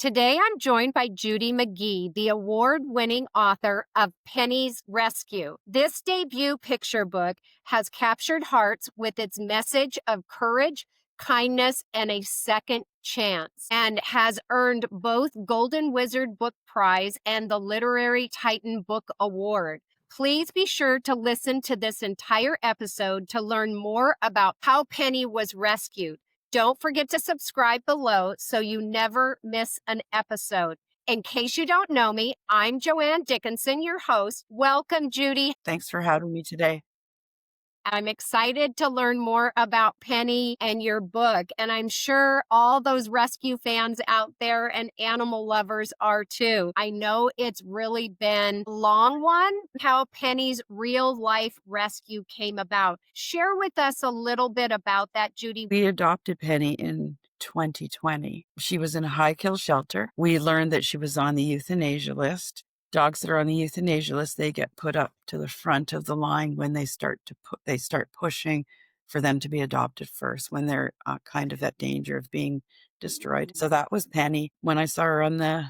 Today, I'm joined by Judy McGee, the award winning author of Penny's Rescue. This debut picture book has captured hearts with its message of courage, kindness, and a second chance, and has earned both Golden Wizard Book Prize and the Literary Titan Book Award. Please be sure to listen to this entire episode to learn more about how Penny was rescued. Don't forget to subscribe below so you never miss an episode. In case you don't know me, I'm JoAnn Dickinson, your host. Welcome, Judy. Thanks for having me today. I'm excited to learn more about Penny and your book, and I'm sure all those rescue fans out there and animal lovers are too. I know it's really been a long one, how Penny's real life rescue came about. Share with us a little bit about that, Judy. We adopted Penny in 2020. She was in a high kill shelter. We learned that she was on the euthanasia list. Dogs that are on the euthanasia list, they get put up to the front of the line when they start pushing for them to be adopted first, when they're kind of at danger of being destroyed. So that was Penny. When I saw her on the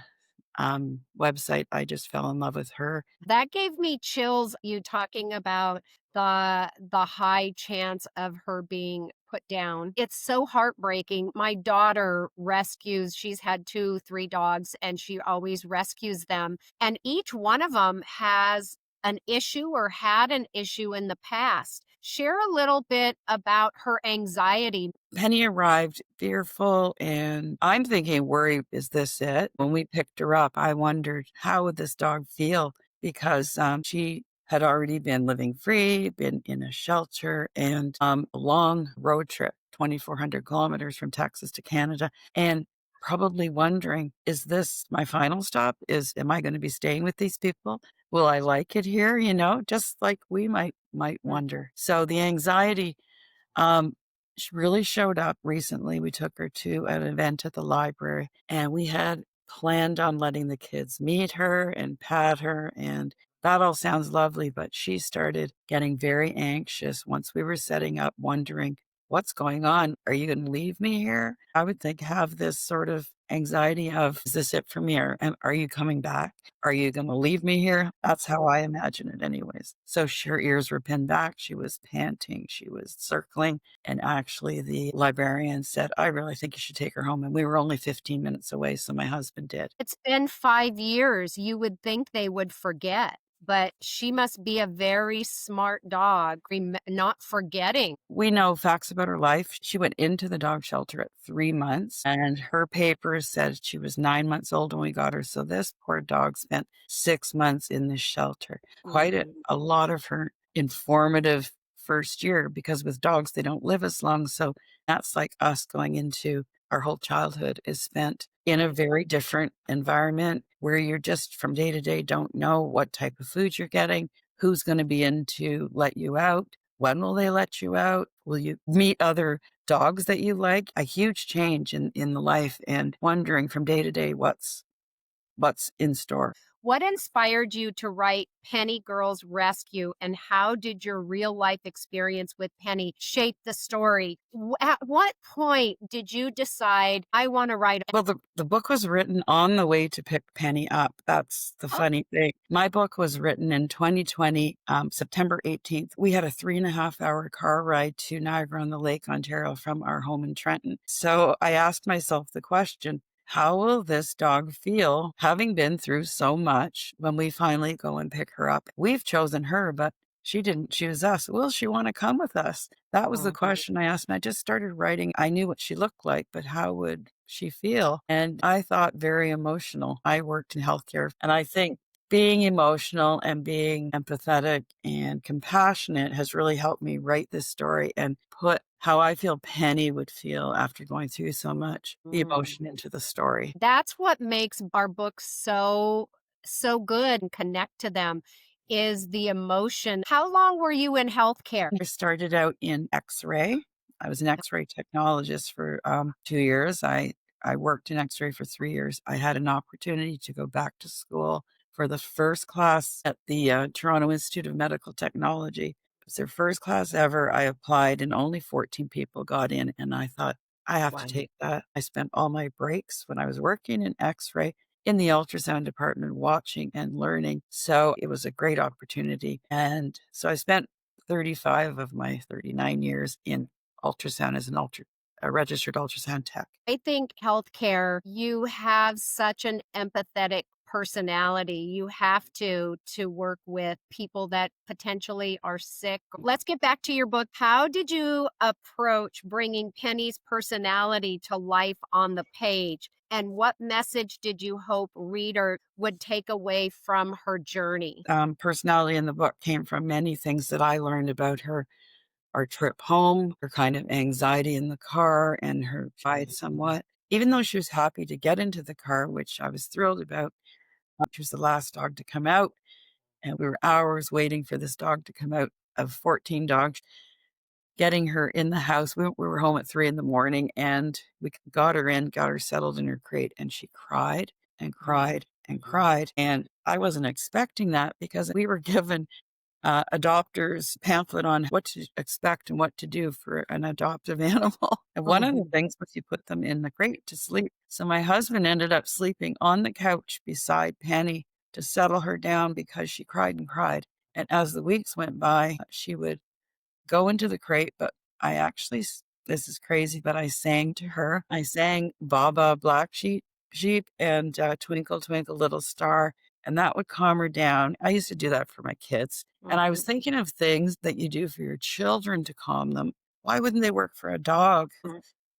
website, I just fell in love with her. That gave me chills, you talking about the high chance of her being put down. It's so heartbreaking. My daughter rescues, she's had 2, 3 dogs, and she always rescues them. And each one of them has an issue or had an issue in the past. Share a little bit about her anxiety. Penny arrived fearful, and I'm thinking, worry, is this it? When we picked her up, I wondered, how would this dog feel? Because she had already been living free, been in a shelter, and a long road trip, 2,400 kilometers from Texas to Canada, and probably wondering, is this my final stop? Am I going to be staying with these people? Will I like it here? Just like we might wonder. So the anxiety she really showed up recently. We took her to an event at the library, and we had planned on letting the kids meet her and pat her, and that all sounds lovely, but she started getting very anxious once we were setting up, wondering, what's going on? Are you going to leave me here? I would think have this sort of anxiety of, is this it for me? Or are you coming back? Are you going to leave me here? That's how I imagine it anyways. So her ears were pinned back. She was panting. She was circling. And actually the librarian said, I really think you should take her home. And we were only 15 minutes away. So my husband did. It's been 5 years. You would think they would forget, but she must be a very smart dog, not forgetting. We know facts about her life. She went into the dog shelter at 3 months, and her papers said she was 9 months old when we got her. So this poor dog spent 6 months in the shelter. Quite a lot of her informative first year, because with dogs, they don't live as long. So that's like us going into our whole childhood is spent in a very different environment where you're just from day to day don't know what type of food you're getting, who's going to be in to let you out, when will they let you out, will you meet other dogs that you like, a huge change in the life, and wondering from day to day what's in store. What inspired you to write Penny Girls Rescue, and how did your real life experience with Penny shape the story? At what point did you decide, I want to write? Well, the book was written on the way to pick Penny up. That's the funny thing. My book was written in 2020, September 18th. We had a 3.5-hour car ride to Niagara-on-the-Lake, Ontario from our home in Trenton. So I asked myself the question, how will this dog feel having been through so much when we finally go and pick her up? We've chosen her, but she didn't choose us. Will she want to come with us? That was the question I asked. And I just started writing. I knew what she looked like, but how would she feel? And I thought very emotional. I worked in healthcare, and I think being emotional and being empathetic and compassionate has really helped me write this story and put how I feel Penny would feel after going through so much, the emotion into the story. That's what makes our books so good and connect to them, is the emotion. How long were you in healthcare? I started out in X-ray. I was an X-ray technologist for 2 years. I worked in X-ray for 3 years. I had an opportunity to go back to school for the first class at the Toronto Institute of Medical Technology. It was their first class ever. I applied, and only 14 people got in. And I thought, I have to Wow. take that. I spent all my breaks when I was working in X-ray in the ultrasound department watching and learning. So it was a great opportunity. And so I spent 35 of my 39 years in ultrasound as a registered ultrasound tech. I think healthcare, you have such an empathetic personality. You have to work with people that potentially are sick. Let's get back to your book. How did you approach bringing Penny's personality to life on the page? And what message did you hope reader would take away from her journey? Personality in the book came from many things that I learned about her. Our trip home, her kind of anxiety in the car, and her fight somewhat. Even though she was happy to get into the car, which I was thrilled about, she was the last dog to come out, and we were hours waiting for this dog to come out of 14 dogs. Getting her in the house, we were home at 3 in the morning, and we got her in, got her settled in her crate, and she cried and cried and cried. And I wasn't expecting that because we were given a doctor's pamphlet on what to expect and what to do for an adoptive animal. And one of the Mhm. things was you put them in the crate to sleep. So my husband ended up sleeping on the couch beside Penny to settle her down because she cried and cried. And as the weeks went by, she would go into the crate, but I actually, this is crazy, but I sang to her. I sang Baba Black Sheep and Twinkle Twinkle Little Star, and that would calm her down. I used to do that for my kids. And I was Mhm. thinking of things that you do for your children to calm them. Why wouldn't they work for a dog?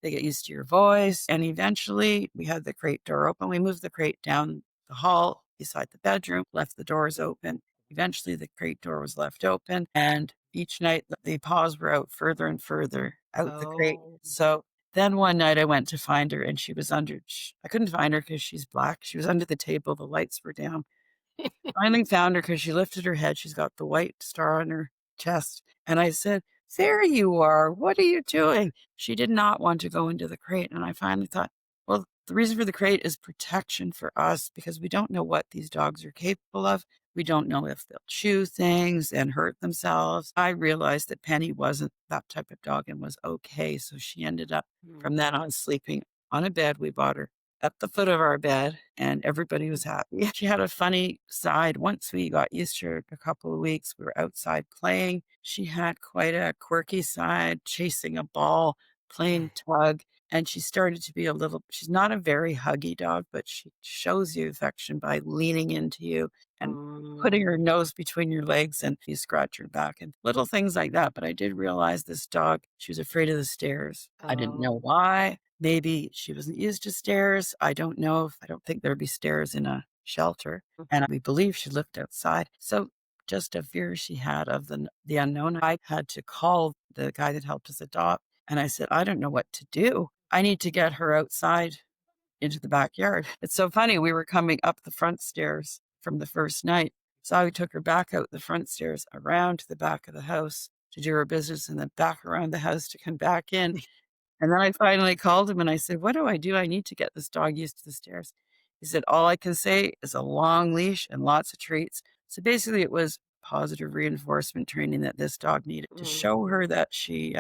They get used to your voice. And eventually we had the crate door open. We moved the crate down the hall beside the bedroom, left the doors open. Eventually the crate door was left open. And each night the paws were out further and further out the crate. Oh. So then one night I went to find her and she was under, I couldn't find her because she's black. She was under the table. The lights were down. Finally found her because she lifted her head. She's got the white star on her chest. And I said, "There you are. What are you doing?" She did not want to go into the crate. And I finally thought, well, the reason for the crate is protection for us because we don't know what these dogs are capable of. We don't know if they'll chew things and hurt themselves. I realized that Penny wasn't that type of dog and was okay. So she ended up from then on sleeping on a bed. We bought her at the foot of our bed, and everybody was happy. She had a funny side. Once we got used to her a couple of weeks, we were outside playing. She had quite a quirky side, chasing a ball, playing tug, and she started to be a little, she's not a very huggy dog, but she shows you affection by leaning into you and putting her Mm. nose between your legs and you scratch her back and little things like that. But I did realize this dog, she was afraid of the stairs. I didn't know Oh. why. Maybe she wasn't used to stairs. I don't know. I don't think there'd be stairs in a shelter. And we believe she lived outside. So just a fear she had of the unknown. I had to call the guy that helped us adopt. And I said, I don't know what to do. I need to get her outside into the backyard. It's so funny. We were coming up the front stairs from the first night. So I took her back out the front stairs around to the back of the house to do her business and then back around the house to come back in. And then I finally called him and I said, "What do I do? I need to get this dog used to the stairs." He said, "All I can say is a long leash and lots of treats." So basically, it was positive reinforcement training that this dog needed to show her Mhm. that she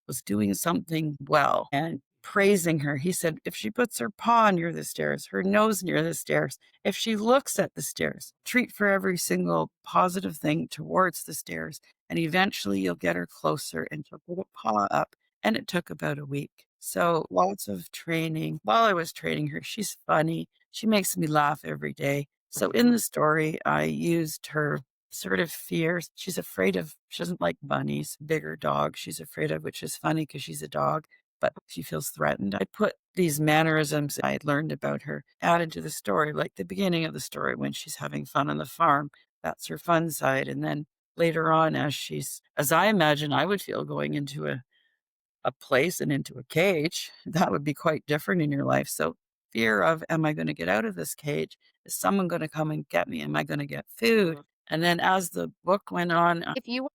was doing something well and praising her. He said, if she puts her paw near the stairs, her nose near the stairs, if she looks at the stairs, treat for every single positive thing towards the stairs. And eventually you'll get her closer and she'll put a paw up and it took about a week. So lots of training. While I was training her, she's funny. She makes me laugh every day. So in the story, I used her sort of fears. She's afraid of, she doesn't like bunnies, bigger dogs she's afraid of, which is funny because she's a dog, but she feels threatened. I put these mannerisms I had learned about her added to the story, like the beginning of the story when she's having fun on the farm. That's her fun side. And then later on, as as I imagine I would feel going into a place and into a cage, that would be quite different in your life. So fear of, am I going to get out of this cage? Is someone going to come and get me? Am I going to get food? Mhm. And then as the book went on, If you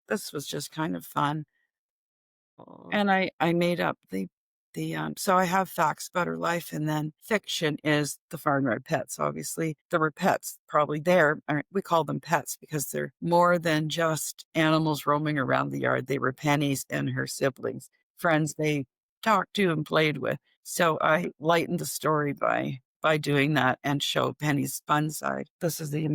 this was just kind of fun. were And I made up so I have facts about her life and then fiction is the farm red pets. Obviously, there were pets probably there. We call them pets because they're more than just animals roaming around the yard. They were Penny's and her siblings, friends. They talked to and played with. So I lightened the story by doing that and show Penny's fun side. This is the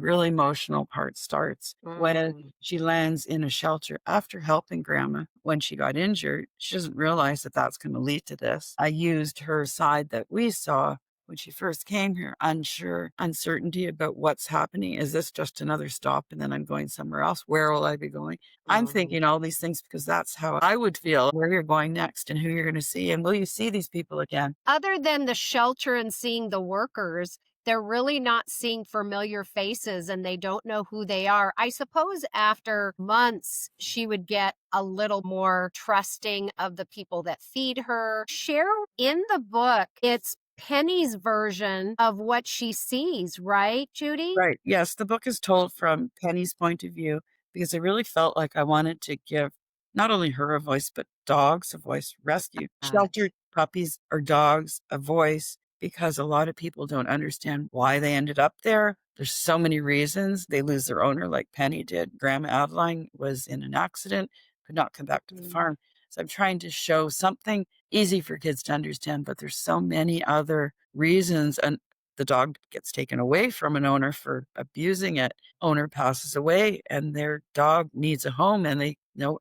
really emotional part starts when Mm. she lands in a shelter after helping grandma when she got injured. She doesn't realize that that's going to lead to this. I used her side that we saw when she first came here, unsure, uncertainty about what's happening. Is this just another stop and then I'm going somewhere else? Where will I be going? I'm Mhm. thinking all these things because that's how I would feel where you're going next and who you're going to see. And will you see these people again? Other than the shelter and seeing the workers, they're really not seeing familiar faces and they don't know who they are. I suppose after months, she would get a little more trusting of the people that feed her. Share in the book, it's Penny's version of what she sees, right, Judy? Right. Yes, the book is told from Penny's point of view because I really felt like I wanted to give not only her a voice, but dogs a voice, rescue, Yes. sheltered puppies or dogs a voice because a lot of people don't understand why they ended up there. There's so many reasons. They lose their owner, like Penny did. Grandma Adeline was in an accident, could not come back to the Mm. farm. So I'm trying to show something easy for kids to understand, but there's so many other reasons. And the dog gets taken away from an owner for abusing it. Owner passes away and their dog needs a home and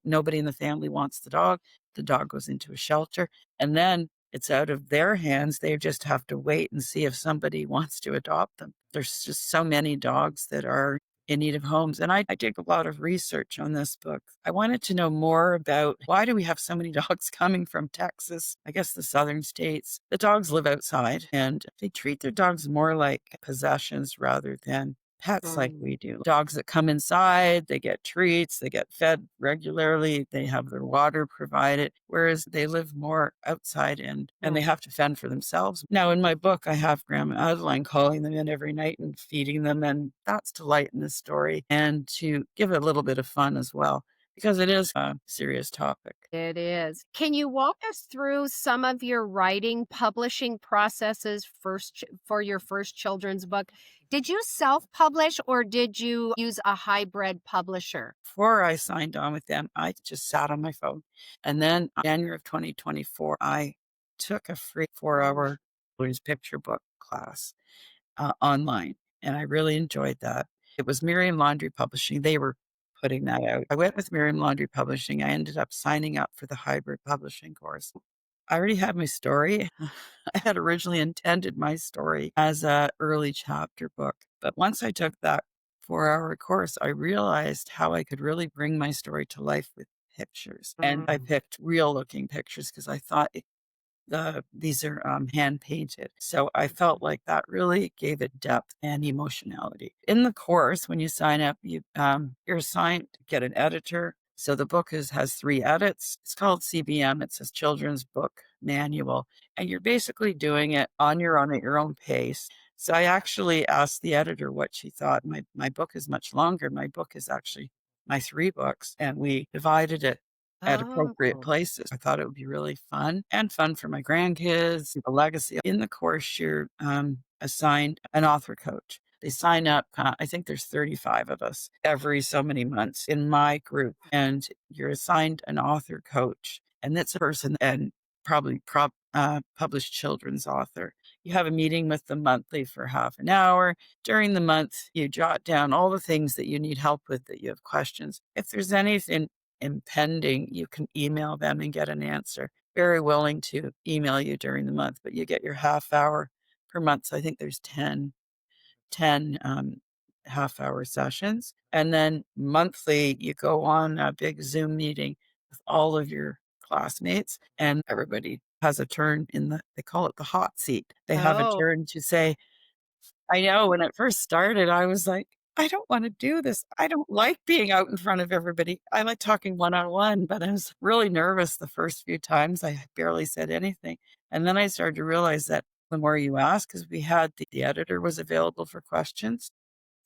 nobody in the family wants the dog. The dog goes into a shelter and then it's out of their hands. They just have to wait and see if somebody wants to adopt them. There's just so many dogs that are in need of homes. And I did a lot of research on this book. I wanted to know more about why do we have so many dogs coming from Texas, I guess the southern states. The dogs live outside and they treat their dogs more like possessions rather than pets like Mm. we do. Dogs that come inside, they get treats, they get fed regularly, they have their water provided, whereas they live more outside and they Mm. have to fend for themselves. Now, in my book, I have Grandma Adeline calling them in every night and feeding them, and that's to lighten the story and to give it a little bit of fun as well, because it is a serious topic. It is. Can you walk us through some of your writing, publishing processes for your first children's book? Did you self-publish or did you use a hybrid publisher? Before I signed on with them, I just sat on my phone. And then January of 2024, I took a free 4 hour children's picture book class online. And I really enjoyed that. It was Miriam Laundry Publishing. They were putting that out. I went with Miriam Laundry Publishing. I ended up signing up for the hybrid publishing course. I already had my story. I had originally intended my story as a early chapter book, but once I took that 4 hour course, I realized how I could really bring my story to life with pictures. And I Mm. picked real looking pictures because I thought these are hand painted. So I felt like that really gave it depth and emotionality. In the course, when you sign up, you're assigned to get an editor. So the book has 3 edits. It's called CBM. It's a children's book manual, and you're basically doing it on your own at your own pace. So I actually asked the editor what she thought. My book is much longer. My book is actually my 3 books, and we divided it at appropriate Oh. places. I thought it would be really fun and fun for my grandkids, a legacy. In the course, you're assigned an author coach. They sign up, I think there's 35 of us every so many months in my group, and you're assigned an author coach. And that's a person and probably published children's author. You have a meeting with them monthly for half an hour. During the month, you jot down all the things that you need help with, that you have questions. If there's anything impending, you can email them and get an answer. Very willing to email you during the month, but you get your half hour per month. So I think there's 10 half-hour sessions. And then monthly, you go on a big Zoom meeting with all of your classmates, and everybody has a turn they call it the hot seat. They have a Oh. turn to say, I know when it first started, I was like, I don't want to do this. I don't like being out in front of everybody. I like talking one on one, but I was really nervous the first few times. I barely said anything. And then I started to realize that the more you ask, because we had the editor was available for questions,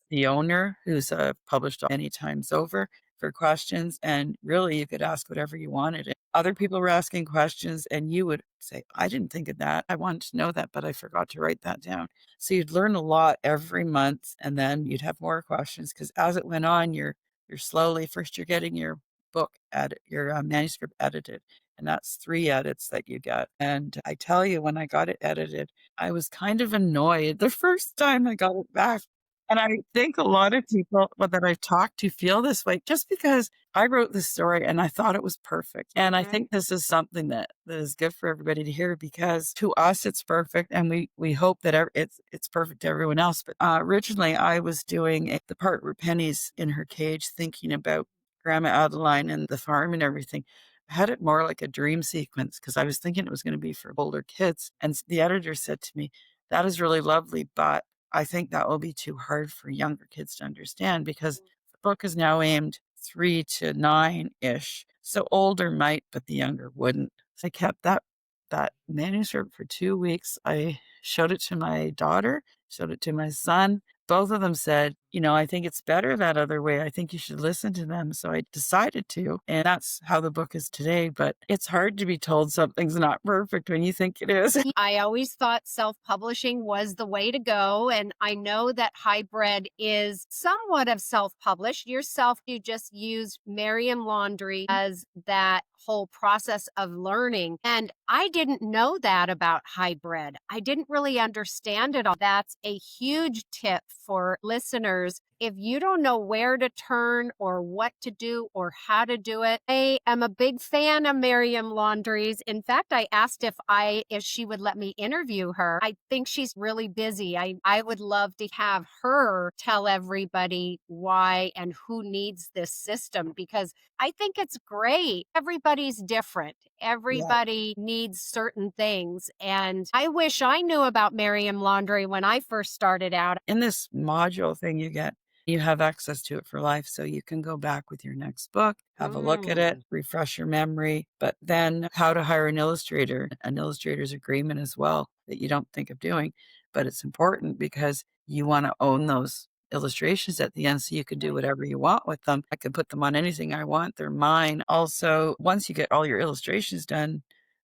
the owner who's published many times over for questions. And really, you could ask whatever you wanted. And other people were asking questions, and you would say, I didn't think of that. I wanted to know that, but I forgot to write that down. So you'd learn a lot every month, and then you'd have more questions because as it went on, you're slowly first you're getting your book edit, your manuscript edited. and that's 3 edits that you get. And I tell you, when I got it edited, I was kind of annoyed the first time I got it back. And I think a lot of people that I've talked to feel this way just because I wrote this story and I thought it was perfect. And I think this is something that is good for everybody to hear because to us it's perfect, and we hope that it's perfect to everyone else. But originally I was doing the part where Penny's in her cage thinking about Grandma Adeline and the farm and everything. I had it more like a dream sequence because I was thinking it was going to be for older kids. And the editor said to me, "That is really lovely, but I think that will be too hard for younger kids to understand because the book is now aimed 3 to 9-ish. So older might, but the younger wouldn't." So I kept that manuscript for 2 weeks. I showed it to my daughter, showed it to my son. Both of them said, "I think it's better that other way. I think you should listen to them." So I decided to, and that's how the book is today. But it's hard to be told something's not perfect when you think it is. I always thought self publishing was the way to go. And I know that hybrid is somewhat of self published. Yourself, you just used Merriam Laundry as that whole process of learning. And I didn't know that about hybrid. I didn't really understand it all. That's a huge tip for listeners. If you don't know where to turn or what to do or how to do it, I am a big fan of Miriam Laundries. In fact, I asked if she would let me interview her. I think she's really busy. I would love to have her tell everybody why and who needs this system because I think it's great. Everybody's different. Yeah. Everybody needs certain things. And I wish I knew about Miriam Laundry when I first started out. In this module thing you have access to it for life. So you can go back with your next book, have a look at it, refresh your memory, but then how to hire an illustrator's agreement as well that you don't think of doing. But it's important because you want to own those illustrations at the end so you can do whatever you want with them. I can put them on anything I want. They're mine. Also, once you get all your illustrations done,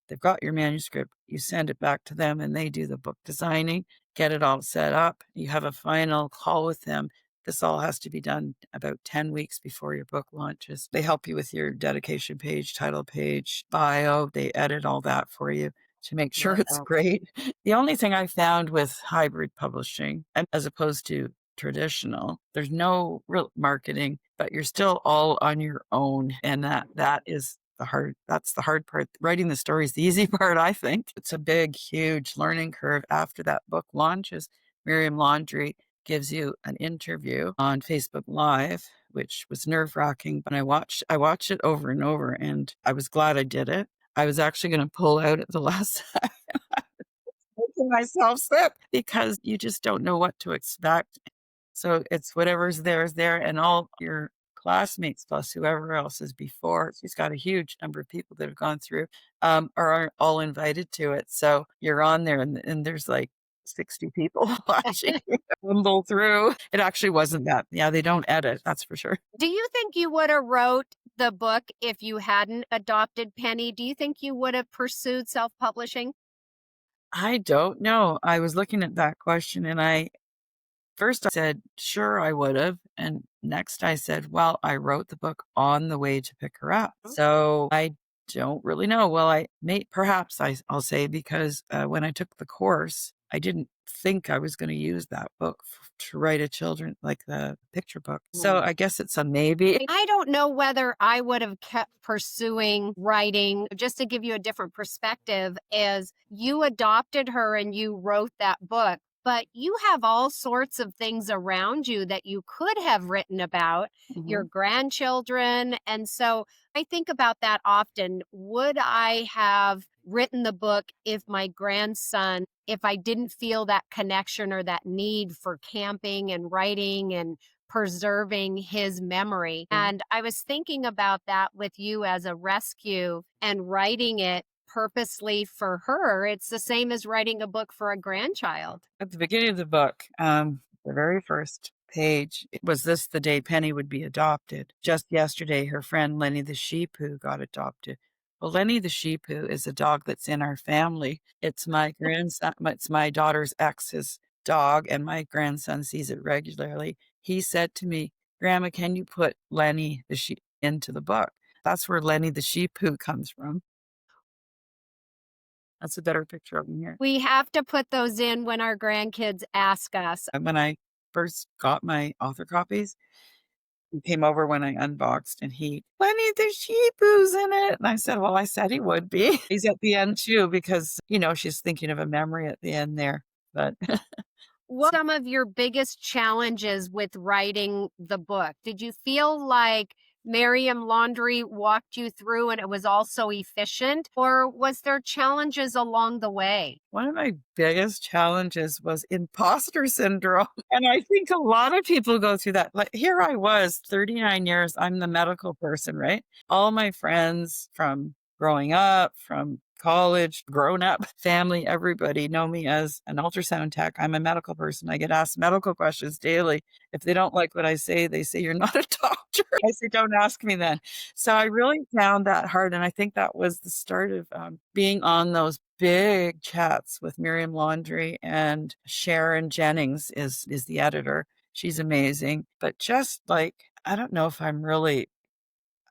they've got your manuscript, you send it back to them and they do the book designing, get it all set up. You have a final call with them. This all has to be done about 10 weeks before your book launches. They help you with your dedication page, title page, bio. They edit all that for you to make sure it's great. The only thing I found with hybrid publishing, and as opposed to traditional, there's no real marketing, but you're still all on your own. And that's the hard part. Writing the story is the easy part, I think. It's a big, huge learning curve after that book launches. Miriam Laundry gives you an interview on Facebook Live, which was nerve-wracking, but I watched it over and over, and I was glad I did it. I was actually gonna pull out at the last second. Making myself sick because you just don't know what to expect. So it's whatever's there is there, and all your classmates plus whoever else is before. She's got a huge number of people that have gone through, are all invited to it. So you're on there, and there's like 60 people watching you rumble through. It actually wasn't that. Yeah, they don't edit, that's for sure. Do you think you would have wrote the book if you hadn't adopted Penny? Do you think you would have pursued self-publishing? I don't know. I was looking at that question and first I said, sure, I would have. And next I said, well, I wrote the book on the way to pick her up. So I don't really know. Well, perhaps I'll say because when I took the course, I didn't think I was going to use that book to write a children like the picture book. So I guess it's a maybe. I don't know whether I would have kept pursuing writing. Just to give you a different perspective, is you adopted her and you wrote that book, but you have all sorts of things around you that you could have written about, your grandchildren. And so I think about that often. Would I have written the book if I didn't feel that connection or that need for camping and writing and preserving his memory? And I was thinking about that with you as a rescue and writing it purposely for her. It's the same as writing a book for a grandchild. At the beginning of the book, the very first page, was this the day Penny would be adopted? Just yesterday, her friend Lenny the Sheepoo got adopted. Well, Lenny the Sheepoo is a dog that's in our family. It's my grandson, it's my daughter's ex's dog, and my grandson sees it regularly. He said to me, Grandma, can you put Lenny the Sheep into the book? That's where Lenny the Sheepoo comes from. That's a better picture of him here. We have to put those in when our grandkids ask us. And when I first got my author copies, he came over when I unboxed and Lenny, there's sheepoos in it. And I said, well, I said he would be. He's at the end too, because, she's thinking of a memory at the end there. But What some of your biggest challenges with writing the book? Did you feel like Miriam Laundrie walked you through and it was all so efficient? Or was there challenges along the way? one of my biggest challenges was imposter syndrome. And I think a lot of people go through that. Like here I was, 39 years, I'm the medical person, right? All my friends from growing up, from college, grown up, family, everybody know me as an ultrasound tech. I'm a medical person. I get asked medical questions daily. If they don't like what I say, they say, you're not a doctor. I say, don't ask me then. So I really found that hard. And I think that was the start of being on those big chats with Miriam Laundrie, and Sharon Jennings is the editor. She's amazing. But just like, I don't know if I'm really,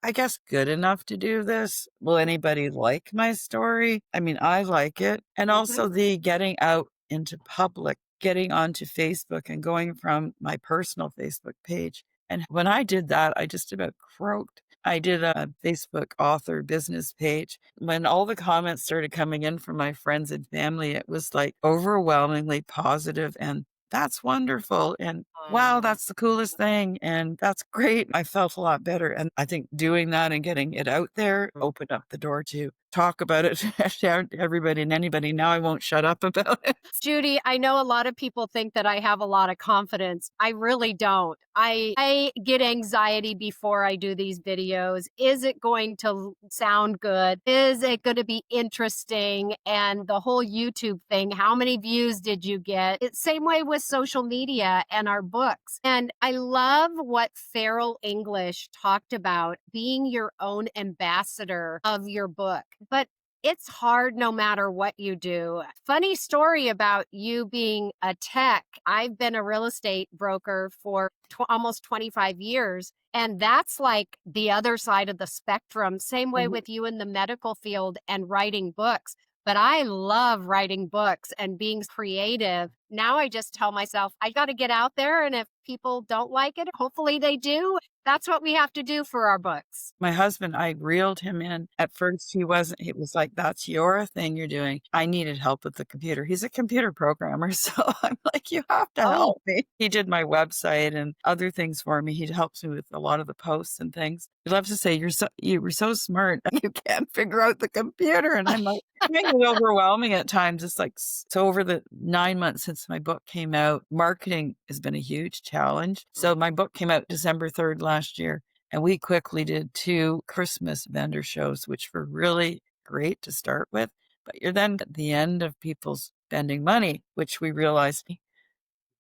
I guess, good enough to do this. Will anybody like my story? I mean, I like it. And also the getting out into public, getting onto Facebook and going from my personal Facebook page. And when I did that, I just about croaked. I did a Facebook author business page. When all the comments started coming in from my friends and family, it was like overwhelmingly positive, and that's wonderful. And wow, that's the coolest thing. And that's great. I felt a lot better. And I think doing that and getting it out there opened up the door to talk about it, share it to everybody and anybody. Now I won't shut up about it. Judy, I know a lot of people think that I have a lot of confidence. I really don't. I get anxiety before I do these videos. Is it going to sound good? Is it going to be interesting? And the whole YouTube thing, how many views did you get? It's same way with social media and our books. And I love what Feral English talked about, being your own ambassador of your book. But it's hard no matter what you do. Funny story about you being a tech. I've been a real estate broker for almost 25 years. And that's like the other side of the spectrum. Same way with you in the medical field and writing books. But I love writing books and being creative. Now I just tell myself, I got to get out there. And if people don't like it, hopefully they do. That's what we have to do for our books. My husband, I reeled him in. At first, he wasn't. He was like, that's your thing you're doing. I needed help with the computer. He's a computer programmer. So I'm like, you have to help me. He did my website and other things for me. He helps me with a lot of the posts and things. He loves to say, you were so smart. You can't figure out the computer. And I'm like, it makes it overwhelming at times. It's like, so over the 9 months since my book came out, marketing has been a huge challenge. So my book came out December 3rd last year, and we quickly did 2 Christmas vendor shows, which were really great to start with. But you're then at the end of people spending money, which we realized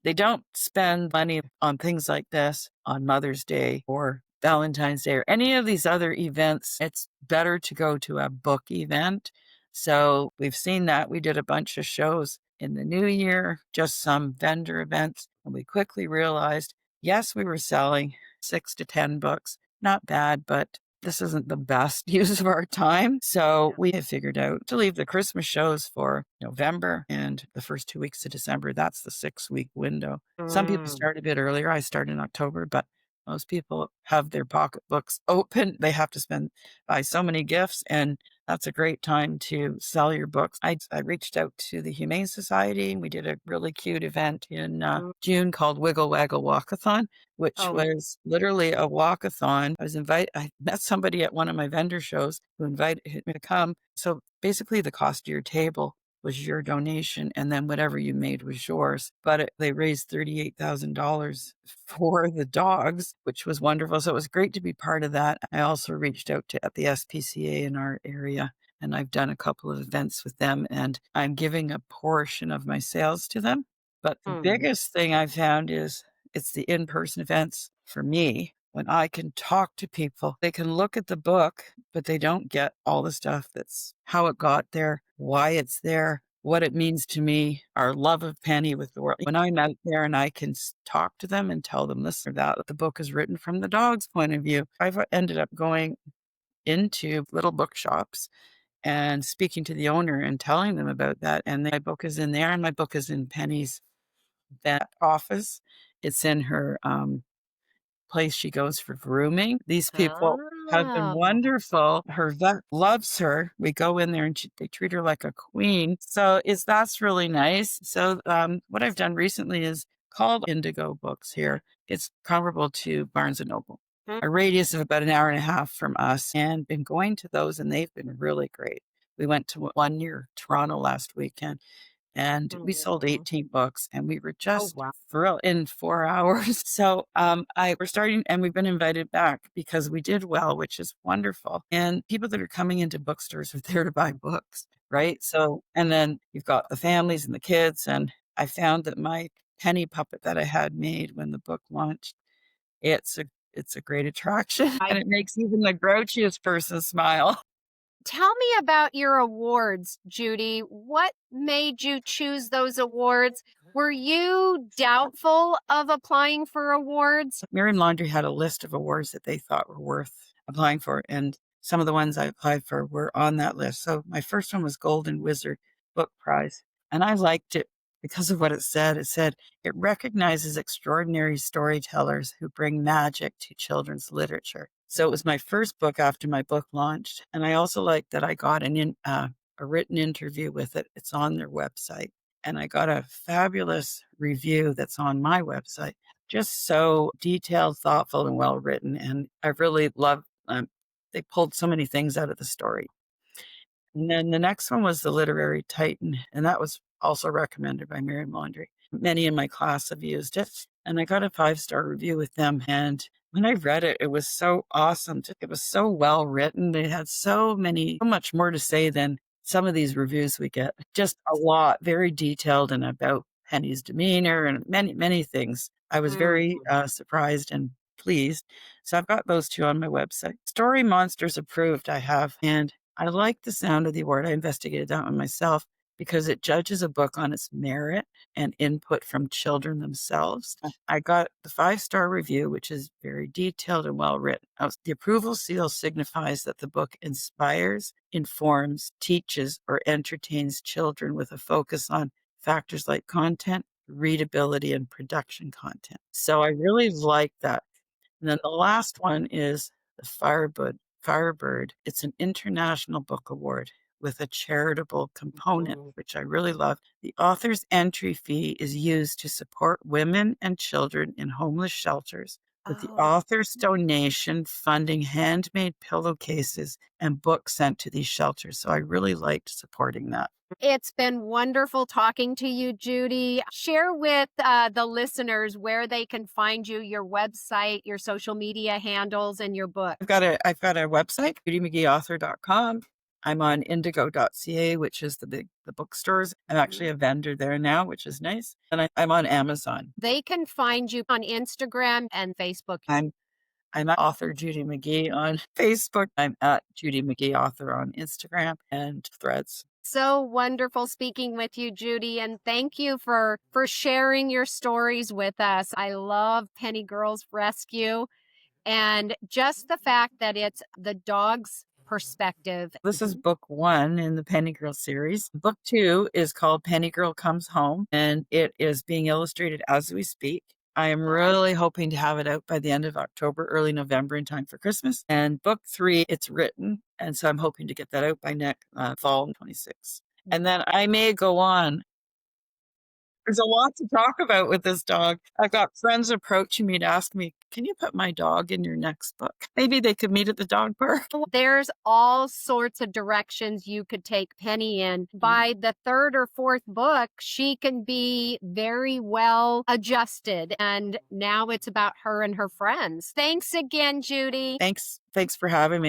they don't spend money on things like this on Mother's Day or Valentine's Day or any of these other events. It's better to go to a book event. So we've seen that. We did a bunch of shows in the new year, just some vendor events. And we quickly realized, yes, we were selling 6 to 10 books. Not bad, but this isn't the best use of our time. So we have figured out to leave the Christmas shows for November and the first 2 weeks of December. That's the 6-week window. Some people start a bit earlier. I start in October, but most people have their pocketbooks open. They have to buy so many gifts, and that's a great time to sell your books. I reached out to the Humane Society, and we did a really cute event in June called Wiggle Waggle Walkathon, which was literally a walkathon. I met somebody at one of my vendor shows who invited me to come. So basically the cost of your table was your donation, and then whatever you made was yours. But they raised $38,000 for the dogs, which was wonderful. So it was great to be part of that. I also reached out at the SPCA in our area, and I've done a couple of events with them, and I'm giving a portion of my sales to them. But the biggest thing I found is it's the in-person events for me. When I can talk to people, they can look at the book, but they don't get all the stuff that's how it got there, why it's there, what it means to me, our love of Penny with the world. When I'm out there and I can talk to them and tell them this or that, the book is written from the dog's point of view. I've ended up going into little bookshops and speaking to the owner and telling them about that. And my book is in there, and my book is in Penny's vet office. It's in her place she goes for grooming. These people have been Oh. wonderful. Her vet loves her. We go in there and they treat her like a queen. So that's really nice. So what I've done recently is called Indigo Books here. It's comparable to Barnes and Noble. A radius of about an hour and a half from us, and been going to those, and they've been really great. We went to one near Toronto last weekend, and we sold 18 books, and we were just Wow. thrilled in 4 hours. So we're starting, and we've been invited back because we did well, which is wonderful. And people that are coming into bookstores are there to buy books, right? So, and then you've got the families and the kids. And I found that my penny puppet that I had made when the book launched, it's a great attraction, and it makes even the grouchiest person smile. Tell me about your awards, Judy. What made you choose those awards? Were you doubtful of applying for awards? Miriam Laundrie had a list of awards that they thought were worth applying for, and some of the ones I applied for were on that list. So my first one was Golden Wizard Book Prize, and I liked it because of what it said. It said it recognizes extraordinary storytellers who bring magic to children's literature. So it was my first book after my book launched, and I also liked that I got a written interview with it. It's on their website, and I got a fabulous review that's on my website, just so detailed, thoughtful, and well written. And I really love, they pulled so many things out of the story. And then the next one was the Literary Titan, and that was also recommended by Miriam Laundrie. Many in my class have used it, and I got a 5-star review with them. And when I read it, it was so awesome. It was so well written. They had so much more to say than some of these reviews we get. Just a lot, very detailed and about Penny's demeanor and many, many things. I was very surprised and pleased. So I've got those two on my website. Story Monsters approved, I have. And I like the sound of the award. I investigated that one myself because it judges a book on its merit and input from children themselves. I got the 5-star review, which is very detailed and well written. The approval seal signifies that the book inspires, informs, teaches, or entertains children with a focus on factors like content, readability, and production content. So I really like that. And then the last one is the Firebird. It's an international book award with a charitable component, which I really love. The author's entry fee is used to support women and children in homeless shelters, with the author's donation funding handmade pillowcases and books sent to these shelters. So I really liked supporting that. It's been wonderful talking to you, Judy. Share with the listeners where they can find you, your website, your social media handles, and your book. I've got a website, judymcgeeauthor.com. I'm on indigo.ca, which is the bookstores. I'm actually a vendor there now, which is nice. And I'm on Amazon. They can find you on Instagram and Facebook. I'm at author Judy McGee on Facebook. I'm at Judy McGee author on Instagram and Threads. So wonderful speaking with you, Judy, and thank you for sharing your stories with us. I love Penny Girls Rescue, and just the fact that it's the dog's perspective. This is book 1 in the Penny Girl series. Book 2 is called Penny Girl Comes Home, and it is being illustrated as we speak. I am really hoping to have it out by the end of October, early November, in time for Christmas. And book 3, it's written, and so I'm hoping to get that out by next fall 26. And then I may go on. There's a lot to talk about with this dog. I've got friends approaching me to ask me, can you put my dog in your next book? Maybe they could meet at the dog park. There's all sorts of directions you could take Penny in. By the 3rd or 4th book, she can be very well adjusted. And now it's about her and her friends. Thanks again, Judy. Thanks for having me.